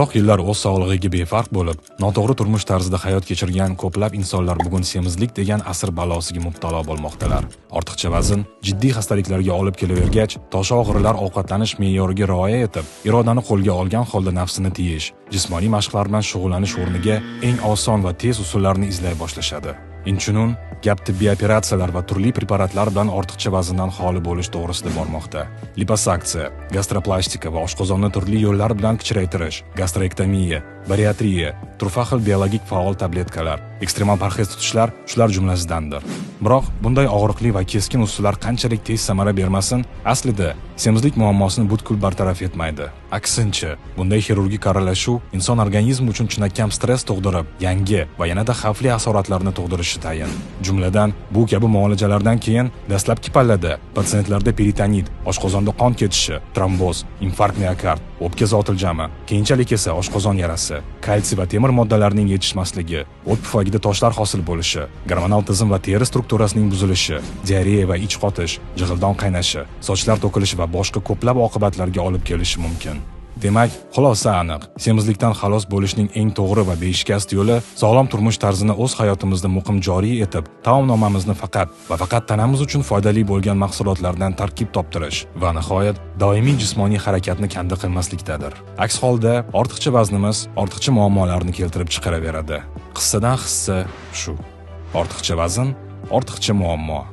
Biroq yillar o'z sog'lig'iga befarq bo'lib, noto'g'ri turmush tarzida hayot kechirgan ko'plab insonlar bugun semizlik degan asr balosiga mubtalo bo'lmoqdalar. Ortiqcha vazn jiddiy xastaliklarga olib kelavergach, tosh og'irlar ovqatlanish me'yoriga rioya etib, irodani qo'lga olgan holda nafsini tiyish, jismoniy mashqlar bilan shug'ullanish o'rniga eng oson va tez usullarni izlay boshlashadi. Inchunun, gap tibbiy operatsiyalar va turli preparatlar bilan ortiqcha vazndan xoli bo'lish to'g'risida bormoqda. Liposaksiya, gastroplastika va oshqozonni turli yo'llar bilan kichraytirish, gastrektomiya, bariatriya, turfa xil biologik faol tabletkalar, ekstremal parhez tutishlar shular jumlasidandir. Biroq bunday og'riqli va keskin usullar qanchalik tez samara bermasin, aslida semizlik muammosini butkul bartaraf etmaydi. Aksincha, bunday xirurgik aralashuv inson organizmi uchun chinakam stress tug'dirib, yangi va yanada xavfli asoratlarni tug'dirishi tayin. Jumladan, bu kabi muolajalardan keyin dastlabki pallada patsientlarda peritonit, oshqozonda qon ketishi, tromboz, infarkt miokard, o'pka zotiljami, keyinchalik esa oshqozon yarasi, kalsiy va temir moddalarining yetishmasligi, o't pufagida toshlar hosil bo'lishi, gormonal tizim va teri strukturasining buzilishi, diareya va ich qotish, jig'ildon qaynashi, sochlar to'kilishi va boshqa ko'plab oqibatlarga olib kelishi mumkin. Demak, xulosa aniq. Semizlikdan xalos bo'lishning eng to'g'ri va beshikast yo'li sog'lom turmush tarzini o'z hayotimizda muqim joriy etib, taomnomamizni faqat tanamiz uchun foydali bo'lgan mahsulotlardan tarkib toptirish va nihoyat doimiy jismoniy harakatni kanda qilmaslikdadir. Aks holda ortiqcha vaznimiz ortiqcha muammolarni keltirib chiqaraveradi. Qissadan hissa shu. Ortiqcha vazn, ortiqcha muammo.